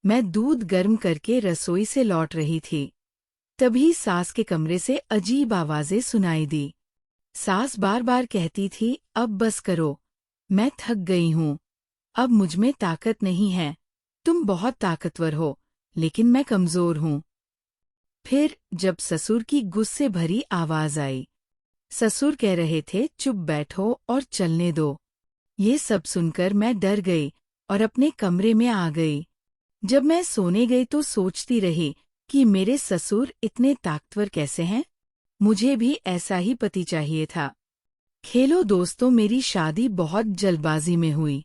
मैं दूध गर्म करके रसोई से लौट रही थी। तभी सास के कमरे से अजीब आवाजें सुनाई दी। सास बार बार कहती थी, अब बस करो, मैं थक गई हूँ, अब मुझमें ताकत नहीं है। तुम बहुत ताकतवर हो, लेकिन मैं कमजोर हूँ। फिर जब ससुर की गुस्से भरी आवाज आई। ससुर कह रहे थे, चुप बैठो और चलने दो। ये सब सुनकर मैं डर गई और अपने कमरे में आ गई। जब मैं सोने गई तो सोचती रही कि मेरे ससुर इतने ताकतवर कैसे हैं। मुझे भी ऐसा ही पति चाहिए था। खेलो दोस्तों, मेरी शादी बहुत जल्दबाजी में हुई।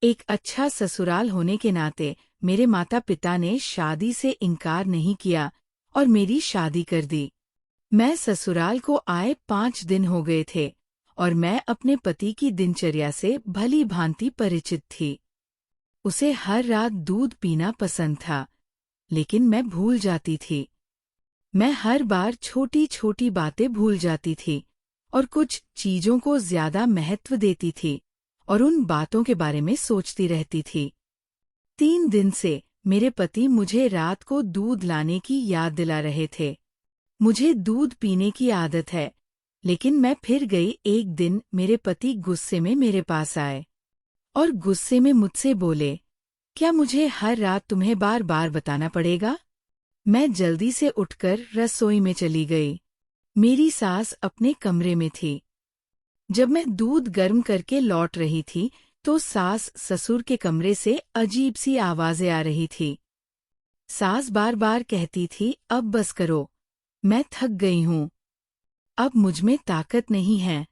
एक अच्छा ससुराल होने के नाते मेरे माता पिता ने शादी से इनकार नहीं किया और मेरी शादी कर दी। मैं ससुराल को आए 5 दिन हो गए थे और मैं अपने पति की दिनचर्या से भली भांति परिचित थी। उसे हर रात दूध पीना पसंद था, लेकिन मैं भूल जाती थी। मैं हर बार छोटी छोटी बातें भूल जाती थी और कुछ चीजों को ज्यादा महत्व देती थी और उन बातों के बारे में सोचती रहती थी। 3 दिन से मेरे पति मुझे रात को दूध लाने की याद दिला रहे थे। मुझे दूध पीने की आदत है, लेकिन मैं फिर गई। एक दिन मेरे पति गुस्से में मेरे पास आए और गुस्से में मुझसे बोले, क्या मुझे हर रात तुम्हें बार बार बताना पड़ेगा? मैं जल्दी से उठकर रसोई में चली गई। मेरी सास अपने कमरे में थी। जब मैं दूध गर्म करके लौट रही थी तो सास ससुर के कमरे से अजीब सी आवाजें आ रही थी। सास बार बार कहती थी, अब बस करो, मैं थक गई हूँ, अब मुझमें ताकत नहीं है।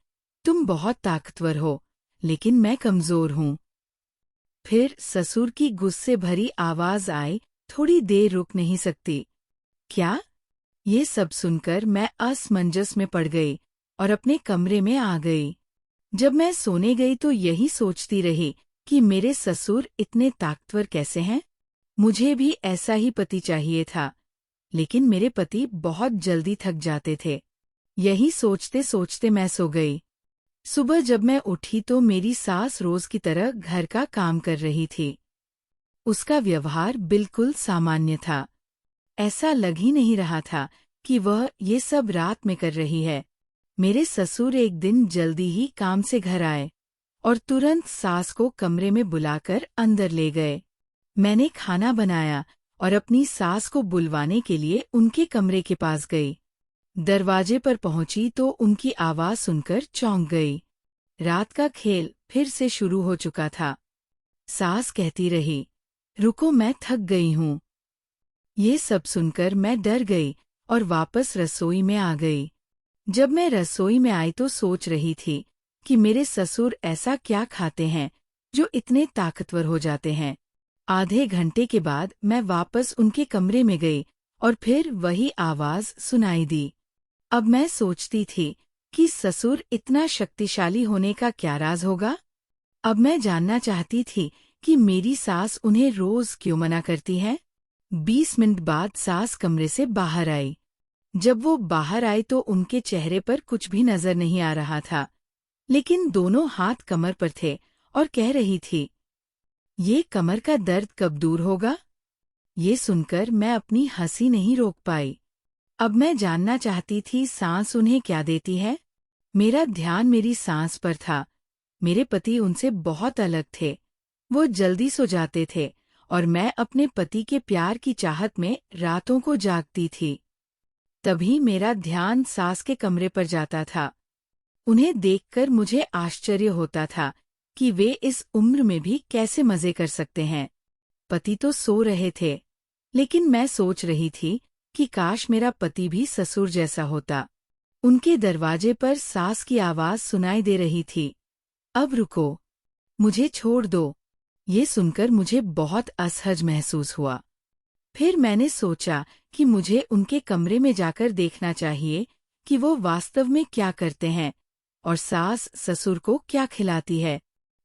तुम बहुत ताकतवर हो, लेकिन मैं कमजोर हूँ। फिर ससुर की गुस्से भरी आवाज आई, थोड़ी देर रुक नहीं सकती क्या? ये सब सुनकर मैं असमंजस में पड़ गई और अपने कमरे में आ गई। जब मैं सोने गई तो यही सोचती रही कि मेरे ससुर इतने ताकतवर कैसे हैं। मुझे भी ऐसा ही पति चाहिए था, लेकिन मेरे पति बहुत जल्दी थक जाते थे। यही सोचते सोचते मैं सो गई। सुबह जब मैं उठी तो मेरी सास रोज की तरह घर का काम कर रही थी। उसका व्यवहार बिल्कुल सामान्य था। ऐसा लग ही नहीं रहा था कि वह ये सब रात में कर रही है। मेरे ससुर एक दिन जल्दी ही काम से घर आए और तुरंत सास को कमरे में बुलाकर अंदर ले गए। मैंने खाना बनाया और अपनी सास को बुलवाने के लिए उनके कमरे के पास गई। दरवाजे पर पहुंची तो उनकी आवाज सुनकर चौंक गई। रात का खेल फिर से शुरू हो चुका था। सास कहती रही, रुको, मैं थक गई हूँ। ये सब सुनकर मैं डर गई और वापस रसोई में आ गई। जब मैं रसोई में आई तो सोच रही थी कि मेरे ससुर ऐसा क्या खाते हैं जो इतने ताकतवर हो जाते हैं। आधे घंटे के बाद मैं वापस उनके कमरे में गई और फिर वही आवाज सुनाई दी। अब मैं सोचती थी कि ससुर इतना शक्तिशाली होने का क्या राज होगा। अब मैं जानना चाहती थी कि मेरी सास उन्हें रोज क्यों मना करती है। 20 मिनट बाद सास कमरे से बाहर आई। जब वो बाहर आई तो उनके चेहरे पर कुछ भी नजर नहीं आ रहा था, लेकिन दोनों हाथ कमर पर थे और कह रही थी, ये कमर का दर्द कब दूर होगा? ये सुनकर मैं अपनी हंसी नहीं रोक पाई। अब मैं जानना चाहती थी सांस उन्हें क्या देती है। मेरा ध्यान मेरी सांस पर था। मेरे पति उनसे बहुत अलग थे। वो जल्दी सो जाते थे और मैं अपने पति के प्यार की चाहत में रातों को जागती थी। तभी मेरा ध्यान सास के कमरे पर जाता था। उन्हें देखकर मुझे आश्चर्य होता था कि वे इस उम्र में भी कैसे मजे कर सकते हैं। पति तो सो रहे थे, लेकिन मैं सोच रही थी कि काश मेरा पति भी ससुर जैसा होता। उनके दरवाजे पर सास की आवाज सुनाई दे रही थी, अब रुको, मुझे छोड़ दो। ये सुनकर मुझे बहुत असहज महसूस हुआ। फिर मैंने सोचा कि मुझे उनके कमरे में जाकर देखना चाहिए कि वो वास्तव में क्या करते हैं और सास ससुर को क्या खिलाती है।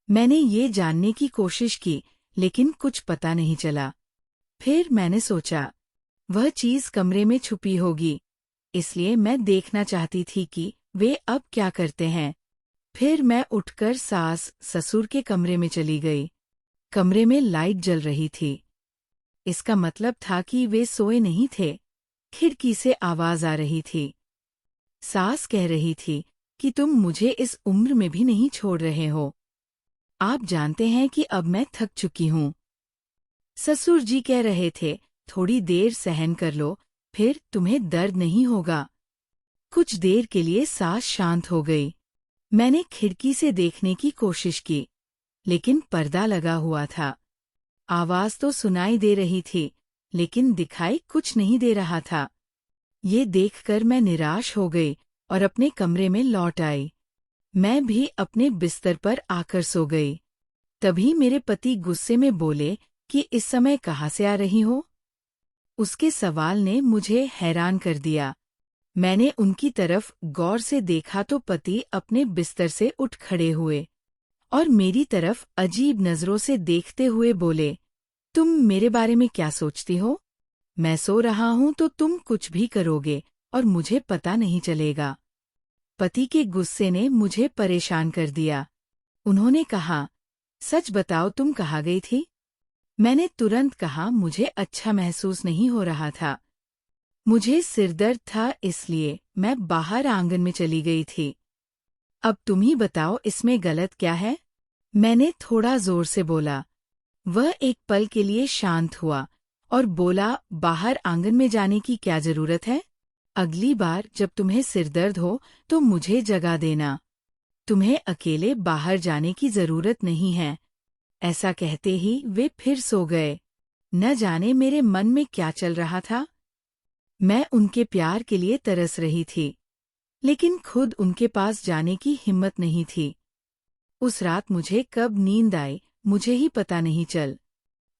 मैंने ये जानने की कोशिश की, लेकिन कुछ पता नहीं चला। फिर मैंने सोचा, वह चीज कमरे में छुपी होगी, इसलिए मैं देखना चाहती थी कि वे अब क्या करते हैं। फिर मैं उठकर सास ससुर के कमरे में चली गई। कमरे में लाइट जल रही थी। इसका मतलब था कि वे सोए नहीं थे। खिड़की से आवाज आ रही थी। सास कह रही थी कि तुम मुझे इस उम्र में भी नहीं छोड़ रहे हो। आप जानते हैं कि अब मैं थक चुकी हूँ। ससुर जी कह रहे थे, थोड़ी देर सहन कर लो, फिर तुम्हें दर्द नहीं होगा। कुछ देर के लिए सास शांत हो गई। मैंने खिड़की से देखने की कोशिश की, लेकिन पर्दा लगा हुआ था। आवाज तो सुनाई दे रही थी, लेकिन दिखाई कुछ नहीं दे रहा था। ये देखकर मैं निराश हो गई और अपने कमरे में लौट आई। मैं भी अपने बिस्तर पर आकर सो गई। तभी मेरे पति गुस्से में बोले कि इस समय कहाँ से आ रही हो? उसके सवाल ने मुझे हैरान कर दिया। मैंने उनकी तरफ गौर से देखा तो पति अपने बिस्तर से उठ खड़े हुए और मेरी तरफ अजीब नजरों से देखते हुए बोले, तुम मेरे बारे में क्या सोचती हो? मैं सो रहा हूं तो तुम कुछ भी करोगे और मुझे पता नहीं चलेगा। पति के गुस्से ने मुझे परेशान कर दिया। उन्होंने कहा, सच बताओ तुम कहाँ गई थी? मैंने तुरंत कहा मुझे अच्छा महसूस नहीं हो रहा था। मुझे सिरदर्द था इसलिए मैं बाहर आंगन में चली गई थी। अब तुम ही बताओ इसमें गलत क्या है? मैंने थोड़ा जोर से बोला। वह एक पल के लिए शांत हुआ और बोला, बाहर आंगन में जाने की क्या जरूरत है? अगली बार जब तुम्हें सिरदर्द हो तो मुझे जगा देना। तुम्हें अकेले बाहर जाने की जरूरत नहीं है। ऐसा कहते ही वे फिर सो गए। न जाने मेरे मन में क्या चल रहा था। मैं उनके प्यार के लिए तरस रही थी, लेकिन खुद उनके पास जाने की हिम्मत नहीं थी। उस रात मुझे कब नींद आई, मुझे ही पता नहीं चल।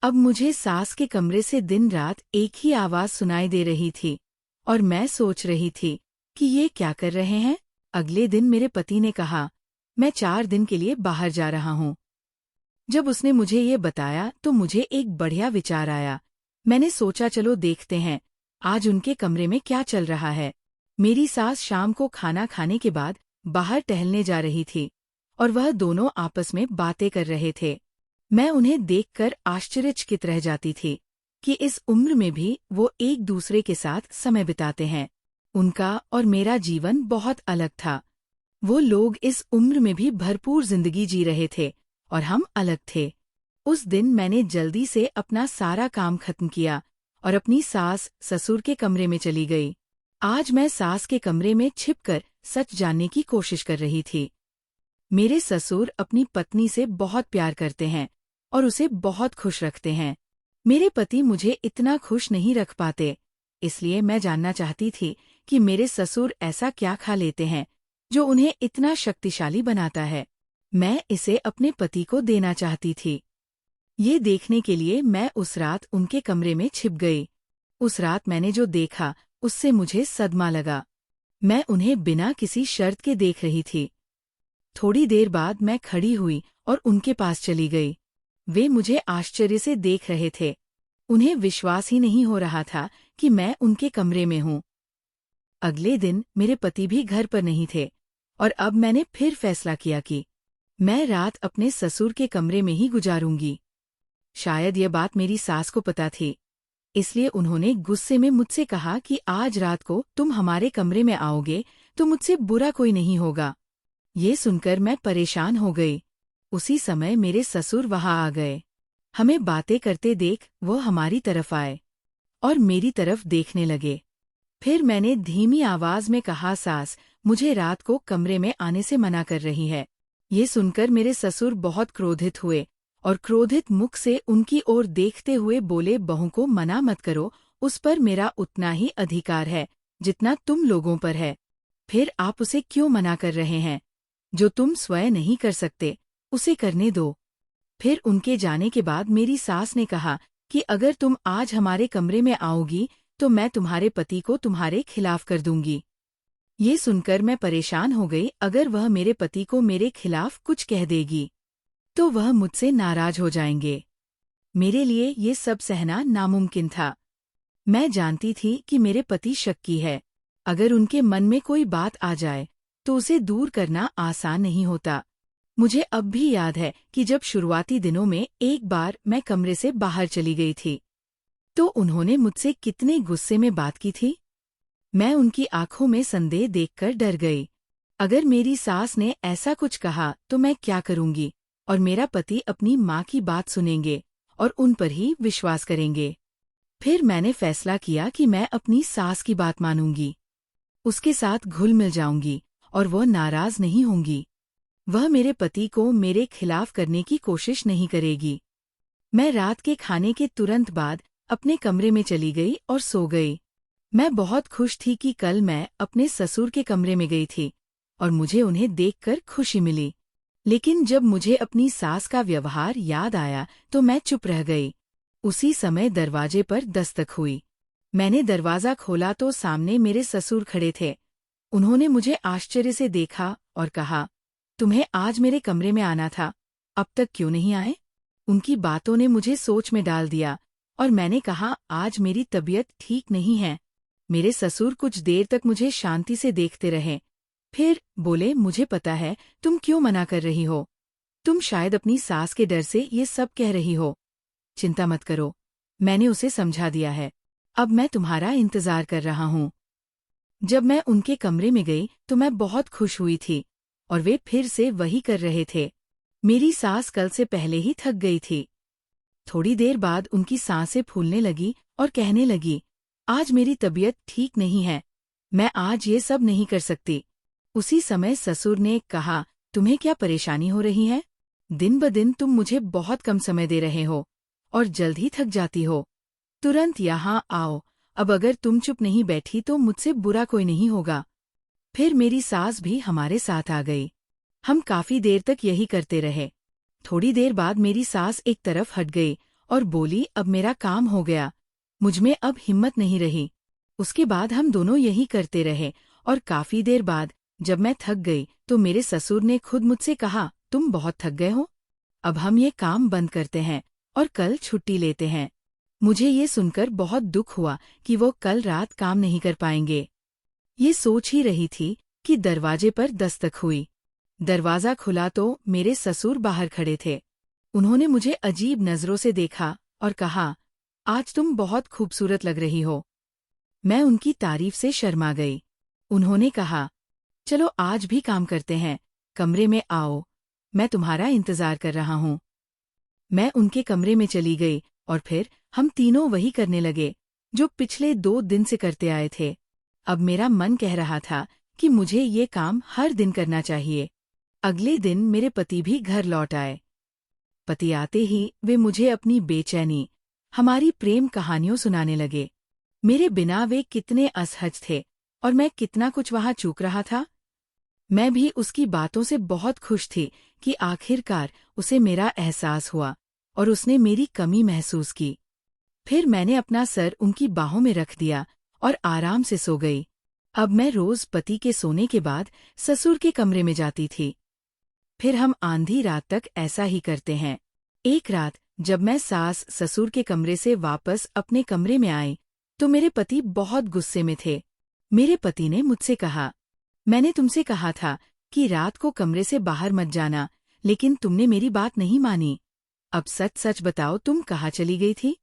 अब मुझे सास के कमरे से दिन रात एक ही आवाज सुनाई दे रही थी और मैं सोच रही थी कि ये क्या कर रहे हैं। अगले दिन मेरे पति ने कहा, मैं 4 दिन के लिए बाहर जा रहा हूँ। जब उसने मुझे ये बताया तो मुझे एक बढ़िया विचार आया। मैंने सोचा चलो देखते हैं आज उनके कमरे में क्या चल रहा है। मेरी सास शाम को खाना खाने के बाद बाहर टहलने जा रही थी और वह दोनों आपस में बातें कर रहे थे। मैं उन्हें देखकर आश्चर्यचकित रह जाती थी कि इस उम्र में भी वो एक दूसरे के साथ समय बिताते हैं। उनका और मेरा जीवन बहुत अलग था। वो लोग इस उम्र में भी भरपूर जिंदगी जी रहे थे और हम अलग थे। उस दिन मैंने जल्दी से अपना सारा काम खत्म किया और अपनी सास ससुर के कमरे में चली गई। आज मैं सास के कमरे में छिपकर सच जानने की कोशिश कर रही थी। मेरे ससुर अपनी पत्नी से बहुत प्यार करते हैं और उसे बहुत खुश रखते हैं। मेरे पति मुझे इतना खुश नहीं रख पाते, इसलिए मैं जानना चाहती थी कि मेरे ससुर ऐसा क्या खा लेते हैं जो उन्हें इतना शक्तिशाली बनाता है। मैं इसे अपने पति को देना चाहती थी। ये देखने के लिए मैं उस रात उनके कमरे में छिप गई। उस रात मैंने जो देखा उससे मुझे सदमा लगा। मैं उन्हें बिना किसी शर्त के देख रही थी। थोड़ी देर बाद मैं खड़ी हुई और उनके पास चली गई। वे मुझे आश्चर्य से देख रहे थे। उन्हें विश्वास ही नहीं हो रहा था कि मैं उनके कमरे में हूँ। अगले दिन मेरे पति भी घर पर नहीं थे और अब मैंने फिर फैसला किया कि मैं रात अपने ससुर के कमरे में ही गुजारूंगी। शायद यह बात मेरी सास को पता थी, इसलिए उन्होंने गुस्से में मुझसे कहा कि आज रात को तुम हमारे कमरे में आओगे तो मुझसे बुरा कोई नहीं होगा। ये सुनकर मैं परेशान हो गई। उसी समय मेरे ससुर वहां आ गए। हमें बातें करते देख वो हमारी तरफ आए और मेरी तरफ देखने लगे। फिर मैंने धीमी आवाज में कहा, सास मुझे रात को कमरे में आने से मना कर रही है। ये सुनकर मेरे ससुर बहुत क्रोधित हुए और क्रोधित मुख से उनकी ओर देखते हुए बोले, बहू को मना मत करो, उस पर मेरा उतना ही अधिकार है जितना तुम लोगों पर है। फिर आप उसे क्यों मना कर रहे हैं? जो तुम स्वयं नहीं कर सकते उसे करने दो। फिर उनके जाने के बाद मेरी सास ने कहा कि अगर तुम आज हमारे कमरे में आओगी तो मैं तुम्हारे पति को तुम्हारे खिलाफ कर दूंगी। ये सुनकर मैं परेशान हो गई। अगर वह मेरे पति को मेरे खिलाफ कुछ कह देगी तो वह मुझसे नाराज हो जाएंगे। मेरे लिए ये सब सहना नामुमकिन था। मैं जानती थी कि मेरे पति शक्की है। अगर उनके मन में कोई बात आ जाए तो उसे दूर करना आसान नहीं होता। मुझे अब भी याद है कि जब शुरुआती दिनों में एक बार मैं कमरे से बाहर चली गई थी। तो उन्होंने मुझसे कितने गुस्से में बात की थी। मैं उनकी आंखों में संदेह देखकर डर गई। अगर मेरी सास ने ऐसा कुछ कहा तो मैं क्या करूंगी, और मेरा पति अपनी माँ की बात सुनेंगे और उन पर ही विश्वास करेंगे। फिर मैंने फैसला किया कि मैं अपनी सास की बात मानूंगी, उसके साथ घुल मिल जाऊंगी और वह नाराज नहीं होंगी। वह मेरे पति को मेरे खिलाफ करने की कोशिश नहीं करेगी। मैं रात के खाने के तुरंत बाद अपने कमरे में चली गई और सो गई। मैं बहुत खुश थी कि कल मैं अपने ससुर के कमरे में गई थी और मुझे उन्हें देखकर खुशी मिली। लेकिन जब मुझे अपनी सास का व्यवहार याद आया तो मैं चुप रह गई। उसी समय दरवाजे पर दस्तक हुई। मैंने दरवाज़ा खोला तो सामने मेरे ससुर खड़े थे। उन्होंने मुझे आश्चर्य से देखा और कहा, तुम्हें आज मेरे कमरे में आना था, अब तक क्यों नहीं आए? उनकी बातों ने मुझे सोच में डाल दिया और मैंने कहा, आज मेरी तबीयत ठीक नहीं है। मेरे ससुर कुछ देर तक मुझे शांति से देखते रहे, फिर बोले, मुझे पता है तुम क्यों मना कर रही हो। तुम शायद अपनी सास के डर से ये सब कह रही हो। चिंता मत करो, मैंने उसे समझा दिया है। अब मैं तुम्हारा इंतजार कर रहा हूँ। जब मैं उनके कमरे में गई तो मैं बहुत खुश हुई थी और वे फिर से वही कर रहे थे। मेरी सास कल से पहले ही थक गई थी। थोड़ी देर बाद उनकी सांसें फूलने लगी और कहने लगी, आज मेरी तबीयत ठीक नहीं है, मैं आज ये सब नहीं कर सकती। उसी समय ससुर ने कहा, तुम्हें क्या परेशानी हो रही है? दिन ब दिन तुम मुझे बहुत कम समय दे रहे हो और जल्द ही थक जाती हो। तुरंत यहाँ आओ, अब अगर तुम चुप नहीं बैठी तो मुझसे बुरा कोई नहीं होगा। फिर मेरी सास भी हमारे साथ आ गई। हम काफी देर तक यही करते रहे। थोड़ी देर बाद मेरी सास एक तरफ हट गई और बोली, अब मेरा काम हो गया, मुझमें अब हिम्मत नहीं रही। उसके बाद हम दोनों यही करते रहे और काफी देर बाद जब मैं थक गई तो मेरे ससुर ने खुद मुझसे कहा, तुम बहुत थक गए हो, अब हम ये काम बंद करते हैं और कल छुट्टी लेते हैं। मुझे ये सुनकर बहुत दुख हुआ कि वो कल रात काम नहीं कर पाएंगे। ये सोच ही रही थी कि दरवाजे पर दस्तक हुई। दरवाज़ा खुला तो मेरे ससुर बाहर खड़े थे। उन्होंने मुझे अजीब नज़रों से देखा और कहा, आज तुम बहुत खूबसूरत लग रही हो। मैं उनकी तारीफ से शर्मा गई। उन्होंने कहा, चलो आज भी काम करते हैं, कमरे में आओ, मैं तुम्हारा इंतजार कर रहा हूँ। मैं उनके कमरे में चली गई और फिर हम तीनों वही करने लगे जो पिछले 2 दिन से करते आए थे। अब मेरा मन कह रहा था कि मुझे ये काम हर दिन करना चाहिए। अगले दिन मेरे पति भी घर लौट आए। पति आते ही वे मुझे अपनी बेचैनी, हमारी प्रेम कहानियों सुनाने लगे। मेरे बिना वे कितने असहज थे और मैं कितना कुछ वहां चूक रहा था। मैं भी उसकी बातों से बहुत खुश थी कि आखिरकार उसे मेरा एहसास हुआ और उसने मेरी कमी महसूस की। फिर मैंने अपना सर उनकी बाहों में रख दिया और आराम से सो गई। अब मैं रोज पति के सोने के बाद ससुर के कमरे में जाती थी। फिर हम आधी रात तक ऐसा ही करते हैं। एक रात जब मैं सास ससुर के कमरे से वापस अपने कमरे में आई तो मेरे पति बहुत गुस्से में थे। मेरे पति ने मुझसे कहा, मैंने तुमसे कहा था कि रात को कमरे से बाहर मत जाना, लेकिन तुमने मेरी बात नहीं मानी। अब सच सच बताओ, तुम कहाँ चली गई थी?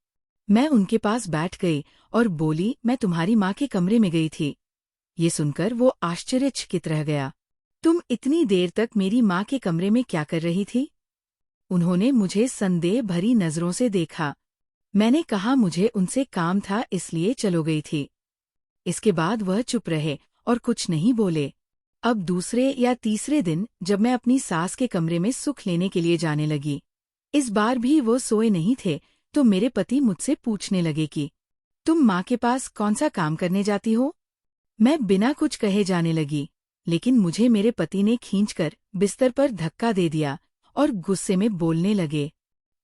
मैं उनके पास बैठ गई और बोली, मैं तुम्हारी माँ के कमरे में गई थी। ये सुनकर वो आश्चर्यचकित रह गया। तुम इतनी देर तक मेरी माँ के कमरे में क्या कर रही थी? उन्होंने मुझे संदेह भरी नजरों से देखा। मैंने कहा, मुझे उनसे काम था इसलिए चलो गई थी। इसके बाद वह चुप रहे और कुछ नहीं बोले। अब दूसरे या तीसरे दिन जब मैं अपनी सास के कमरे में सुख लेने के लिए जाने लगी, इस बार भी वो सोए नहीं थे, तो मेरे पति मुझसे पूछने लगे कि तुम माँ के पास कौन सा काम करने जाती हो? मैं बिना कुछ कहे जाने लगी, लेकिन मुझे मेरे पति ने खींचकर बिस्तर पर धक्का दे दिया और गुस्से में बोलने लगे।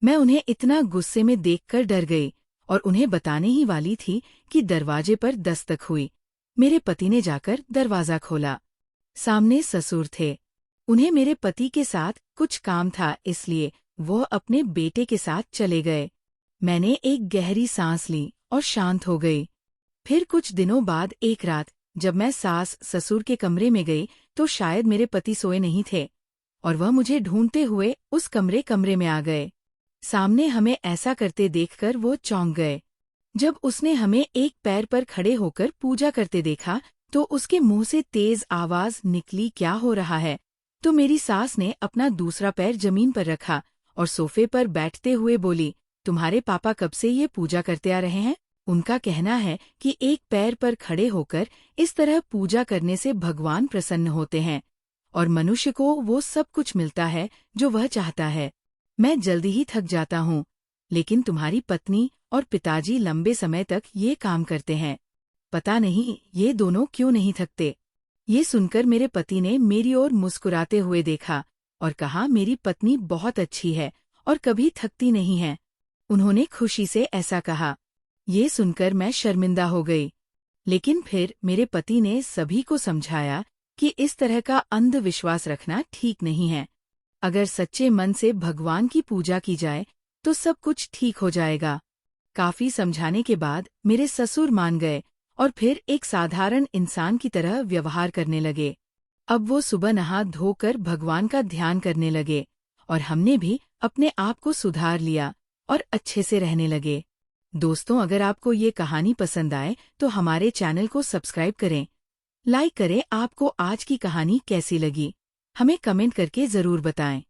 मैं उन्हें इतना गुस्से में देखकर डर गई और उन्हें बताने ही वाली थी कि दरवाजे पर दस्तक हुई। मेरे पति ने जाकर दरवाज़ा खोला। सामने ससुर थे। उन्हें मेरे पति के साथ कुछ काम था, इसलिए वो अपने बेटे के साथ चले गए। मैंने एक गहरी सांस ली और शांत हो गई। फिर कुछ दिनों बाद एक रात जब मैं सास ससुर के कमरे में गई तो शायद मेरे पति सोए नहीं थे और वह मुझे ढूंढते हुए उस कमरे में आ गए। सामने हमें ऐसा करते देखकर वो चौंक गए। जब उसने हमें एक पैर पर खड़े होकर पूजा करते देखा तो उसके मुंह से तेज आवाज निकली, क्या हो रहा है? तो मेरी सास ने अपना दूसरा पैर जमीन पर रखा और सोफे पर बैठते हुए बोली, तुम्हारे पापा कब से ये पूजा करते आ रहे हैं? उनका कहना है कि एक पैर पर खड़े होकर इस तरह पूजा करने से भगवान प्रसन्न होते हैं और मनुष्य को वो सब कुछ मिलता है जो वह चाहता है। मैं जल्दी ही थक जाता हूँ, लेकिन तुम्हारी पत्नी और पिताजी लंबे समय तक ये काम करते हैं। पता नहीं ये दोनों क्यों नहीं थकते। ये सुनकर मेरे पति ने मेरी ओर मुस्कुराते हुए देखा और कहा, मेरी पत्नी बहुत अच्छी है और कभी थकती नहीं है। उन्होंने खुशी से ऐसा कहा। ये सुनकर मैं शर्मिंदा हो गई, लेकिन फिर मेरे पति ने सभी को समझाया कि इस तरह का अंधविश्वास रखना ठीक नहीं है। अगर सच्चे मन से भगवान की पूजा की जाए तो सब कुछ ठीक हो जाएगा। काफी समझाने के बाद मेरे ससुर मान गए और फिर एक साधारण इंसान की तरह व्यवहार करने लगे। अब वो सुबह नहा धोकर भगवान का ध्यान करने लगे और हमने भी अपने आप को सुधार लिया और अच्छे से रहने लगे। दोस्तों, अगर आपको ये कहानी पसंद आए तो हमारे चैनल को सब्सक्राइब करें, लाइक करें। आपको आज की कहानी कैसी लगी हमें कमेंट करके जरूर बताएं।